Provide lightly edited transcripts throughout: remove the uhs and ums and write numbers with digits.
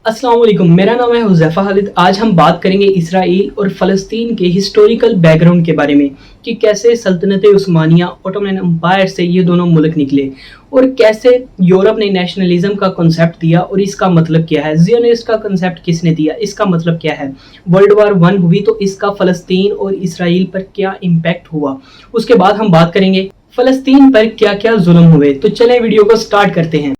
अस्सलाम वालेकुम, मेरा नाम है हुज़ैफा खालिद। आज हम बात करेंगे इसराइल और फ़लस्तीन के हिस्टोरिकल बैकग्राउंड के बारे में कि कैसे सल्तनत उस्मानिया ऑटोमन एम्पायर से ये दोनों मुल्क निकले और कैसे यूरोप ने नेशनलिज्म का कॉन्सेप्ट दिया और इसका मतलब क्या है। ज़ियोनिस्ट का कॉन्सेप्ट किसने दिया, इसका मतलब क्या है। वर्ल्ड वार 1 हुई तो इसका फ़लस्तीन और इसराइल पर क्या इम्पैक्ट हुआ। उसके बाद हम बात करेंगे फ़लस्तीन पर क्या क्या जुल्म हुए। तो चलें वीडियो को स्टार्ट करते हैं।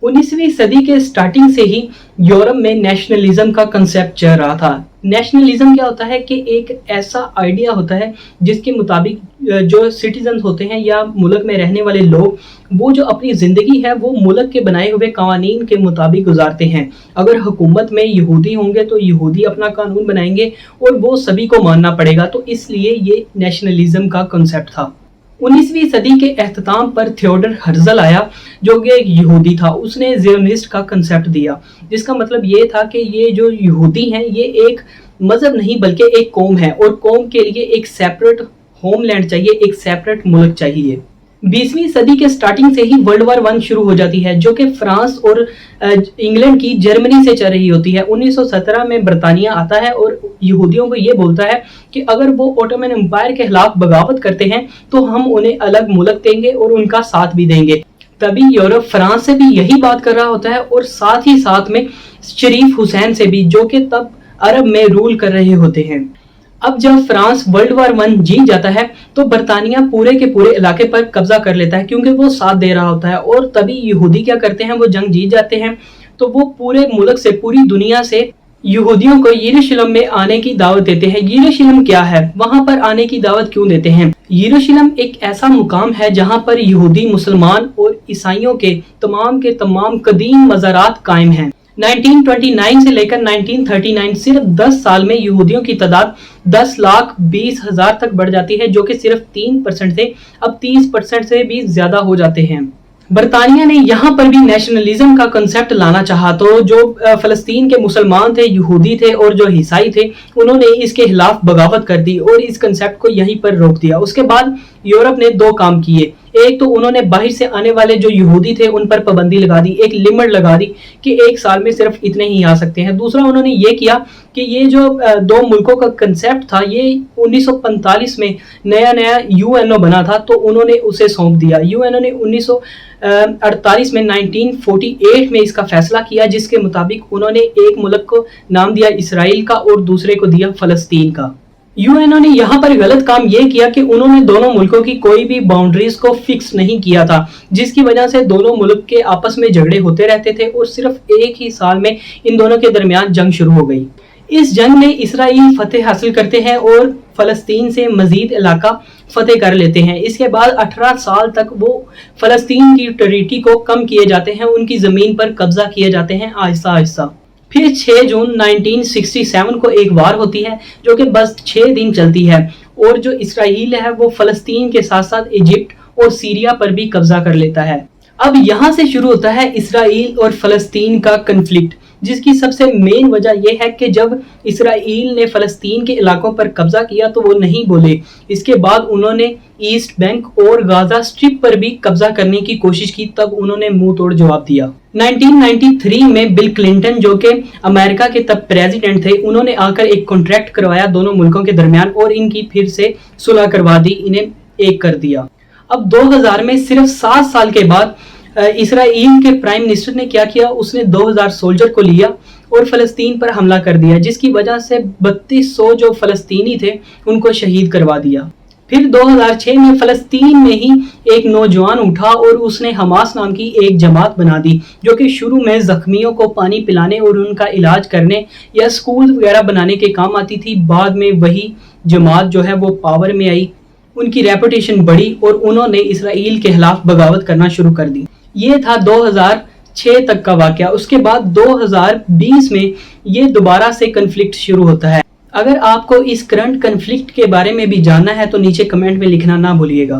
19वीं सदी के स्टार्टिंग से ही यूरोप में नेशनलिज्म का कंसेप्ट चल रहा था। नेशनलिज्म क्या होता है कि एक ऐसा आइडिया होता है जिसके मुताबिक जो सिटीजन होते हैं या मुल्क में रहने वाले लोग, वो जो अपनी ज़िंदगी है वो मुल्क के बनाए हुए कानून के मुताबिक गुजारते हैं। अगर हुकूमत में यहूदी होंगे तो यहूदी अपना कानून बनाएंगे और वो सभी को मानना पड़ेगा। तो इसलिए ये नेशनलिज्म का कंसेप्ट था। 19वीं सदी के एख्तिताम पर थियोडर हर्जल आया जो कि एक यहूदी था। उसने ज़ियोनिस्ट का कंसेप्ट दिया जिसका मतलब ये था कि ये जो यहूदी हैं ये एक मज़हब नहीं बल्कि एक कौम है और कौम के लिए एक सेपरेट होमलैंड चाहिए, एक सेपरेट मुल्क चाहिए। 20वीं सदी के स्टार्टिंग से ही वर्ल्ड वार 1 शुरू हो जाती है जो कि फ्रांस और इंग्लैंड की जर्मनी से चल रही होती है। 1917 में बरतानिया आता है और यहूदियों को ये बोलता है कि अगर वो ऑटोमन एम्पायर के खिलाफ बगावत करते हैं तो हम उन्हें अलग मुल्क देंगे और उनका साथ भी देंगे। तभी यूरोप फ्रांस से भी यही बात कर रहा होता है और साथ ही साथ में शरीफ हुसैन से भी, जो कि तब अरब में रूल कर रहे होते हैं। अब जब फ्रांस वर्ल्ड वार 1 जीत जाता है तो बरतानिया पूरे के पूरे इलाके पर कब्जा कर लेता है क्योंकि वो साथ दे रहा होता है। और तभी यहूदी क्या करते हैं, वो जंग जीत जाते हैं तो वो पूरे मुल्क से, पूरी दुनिया से यहूदियों को यरूशलेम में आने की दावत देते हैं। यरूशलेम क्या है, वहां पर आने की दावत क्यों देते हैं। यरूशलेम एक ऐसा मुकाम है जहां पर यहूदी, मुसलमान और ईसाइयों के तमाम कदीम मज़ारात कायम हैं। 1929 से लेकर 1939 सिर्फ 10 साल में यहूदियों की तादाद 10,20,000 तक बढ़ जाती है जो कि सिर्फ 3% से अब 30% से भी ज्यादा हो जाते हैं। बरतानिया ने यहाँ पर भी नेशनलिज्म का कंसेप्ट लाना चाहा तो जो फ़लस्तीन के मुसलमान थे, यहूदी थे और जो ईसाई थे, उन्होंने इसके खिलाफ बगावत कर दी और इस कंसेप्ट को यहीं पर रोक दिया। उसके बाद यूरोप ने 2 काम किए। एक तो उन्होंने बाहर से आने वाले जो यहूदी थे उन पर पाबंदी लगा दी, एक लिमिट लगा दी कि 1 साल में सिर्फ इतने ही आ सकते हैं। दूसरा उन्होंने ये किया कि ये जो 2 मुल्कों का कंसेप्ट था ये 1945 में नया यूएनओ बना था तो उन्होंने उसे सौंप दिया। यूएनओ ने 1948 में 1948 में इसका फैसला किया जिसके मुताबिक उन्होंने एक मुल्क को नाम दिया इसराइल का और दूसरे को दिया फ़लस्तीन का। यूएनओ ने यहाँ पर गलत काम ये किया कि उन्होंने दोनों मुल्कों की कोई भी बाउंड्रीज को फिक्स नहीं किया था जिसकी वजह से दोनों मुल्क के आपस में झगड़े होते रहते थे और सिर्फ एक ही साल में इन दोनों के दरमियान जंग शुरू हो गई। इस जंग में इसराइल फतेह हासिल करते हैं और फ़लस्तीन से मजीद इलाका फतेह कर लेते हैं। इसके बाद 18 साल तक वो फ़लस्तीन की टेरिटरी को कम किए जाते हैं, उनकी ज़मीन पर कब्जा किए जाते हैं आहिस्ता आहिस्ता। फिर 6 जून 1967 को एक वार होती है जो कि बस 6 दिन चलती है और जो इसराइल है वो फ़लस्तीन के साथ साथ इजिप्ट और सीरिया पर भी कब्जा कर लेता है। अब यहाँ से शुरू होता है इसराइल और फ़लस्तीन का कन्फ्लिक्ट, जिसकी सबसे मेन वजह यह है कि जब इसराइल ने फ़लस्तीन के इलाकों पर कब्जा किया तो वो नहीं बोले। इसके बाद उन्होंने ईस्ट बैंक और गाजा स्ट्रिप पर भी कब्जा करने की कोशिश की, तब उन्होंने मुंह तोड़ जवाब दिया। 1993 में बिल क्लिंटन जो कि अमेरिका के तब प्रेसिडेंट थे, उन्होंने आकर एक कॉन्ट्रैक्ट करवाया दोनों मुल्कों के दरमियान और इनकी फिर से सुलह करवा दी, इन्हें एक कर दिया। अब 2000 में सिर्फ 7 साल के बाद इसराइल के प्राइम मिनिस्टर ने क्या किया, उसने 2000 सोल्जर को लिया और फ़लस्तीन पर हमला कर दिया जिसकी वजह से 3200 जो फ़लस्तीनी थे उनको शहीद करवा दिया। फिर 2006 में फ़लस्तीन में ही एक नौजवान उठा और उसने हमास नाम की एक जमात बना दी जो कि शुरू में ज़ख्मियों को पानी पिलाने और उनका इलाज करने या स्कूल वगैरह बनाने के काम आती थी। बाद में वही जमात जो है वो पावर में आई, उनकी रेपुटेशन बढ़ी और उन्होंने इसराइल के खिलाफ बगावत करना शुरू कर दी। ये था 2006 तक का वाक़या। उसके बाद 2020 में ये दोबारा से कन्फ्लिक्ट शुरू होता है। अगर आपको इस करंट कन्फ्लिक्ट के बारे में भी जानना है तो नीचे कमेंट में लिखना ना भूलिएगा।